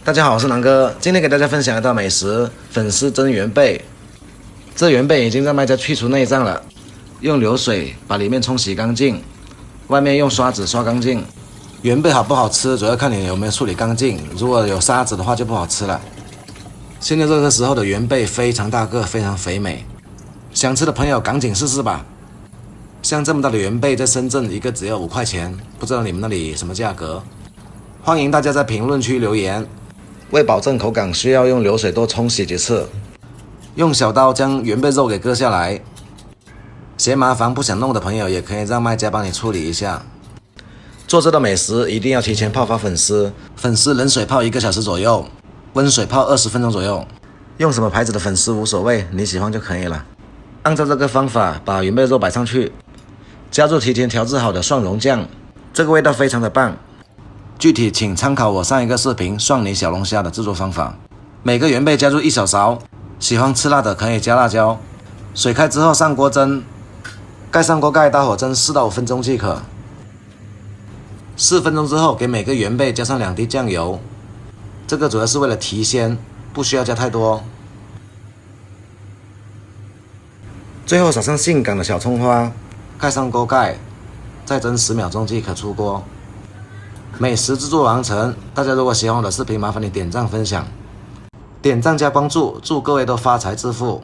大家好，我是南哥，今天给大家分享一道美食粉丝蒸元贝。这元贝已经让卖家去除内脏了，用流水把里面冲洗干净，外面用刷子刷干净。元贝好不好吃，主要看你有没有处理干净，如果有沙子的话就不好吃了。现在这个时候的元贝非常大个，非常肥美，想吃的朋友赶紧试试吧。像这么大的元贝在深圳一个只要5块钱，不知道你们那里什么价格？欢迎大家在评论区留言。为保证口感，需要用流水多冲洗几次。用小刀将元贝肉给割下来。嫌麻烦不想弄的朋友，也可以让卖家帮你处理一下。做这道美食一定要提前泡发粉丝，粉丝冷水泡1个小时左右，温水泡20分钟左右。用什么牌子的粉丝无所谓，你喜欢就可以了。按照这个方法把元贝肉摆上去，加入提前调制好的蒜蓉酱，这个味道非常的棒。具体请参考我上一个视频蒜泥小龙虾的制作方法。每个元贝加入1小勺，喜欢吃辣的可以加辣椒。水开之后上锅蒸，盖上锅盖，大火蒸4到5分钟即可。4分钟之后，给每个元贝加上2滴酱油，这个主要是为了提鲜，不需要加太多。最后撒上性感的小葱花，盖上锅盖，再蒸10秒钟即可出锅。美食制作完成，大家如果喜欢我的视频，麻烦你点赞分享，点赞加关注，祝各位都发财致富。